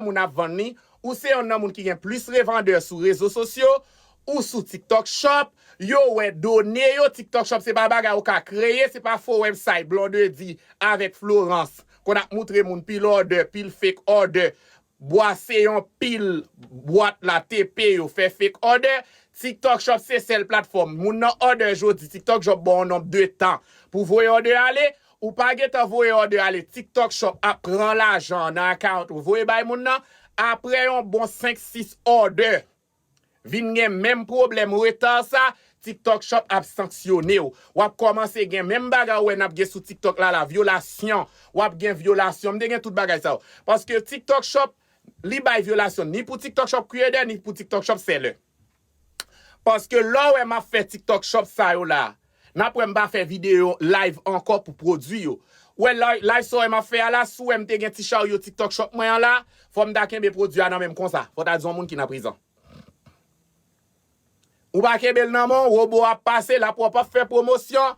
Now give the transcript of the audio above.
moun ap vend ni, ou c'est un moun qui gen plus revendeur sur réseaux sociaux ou sur TikTok Shop, yo ouais donné yo TikTok Shop c'est pas bagay ou ka créer, c'est pas faux website blonde dit avec Florence qu'on a montré moun pile order, pile fake order, boissé yon pile boîte la TP yo fait fake order. TikTok Shop c'est celle plateforme. Moun nan order jodi TikTok Shop bon nombre de temps pour voyer order aller ou pas get voyer order aller TikTok Shop a prend l'argent dans account ou voyer bay moun nan après un bon 5-6 order. Vin gen même problème retard ça TikTok Shop a sanctionné ou ap commencer gen même bagay ou n'a gen sous TikTok là la violation ou ap gen violation m'de gen tout bagay ça parce que TikTok Shop li bay violation ni pour TikTok Shop creator ni pour TikTok Shop seller. Parce que là où m'a fait TikTok Shop ça yo là, n'a pas m'a fait vidéo live encore pour produit yo. Ouais live so m'a fait là sous m'te gen ti char yo TikTok Shop moi là, faut m'da kembe produit nan même comme ça. Faut ta dire moun qui na prison. Ou pas kembe nan mon robot a passé là pour pas faire promotion.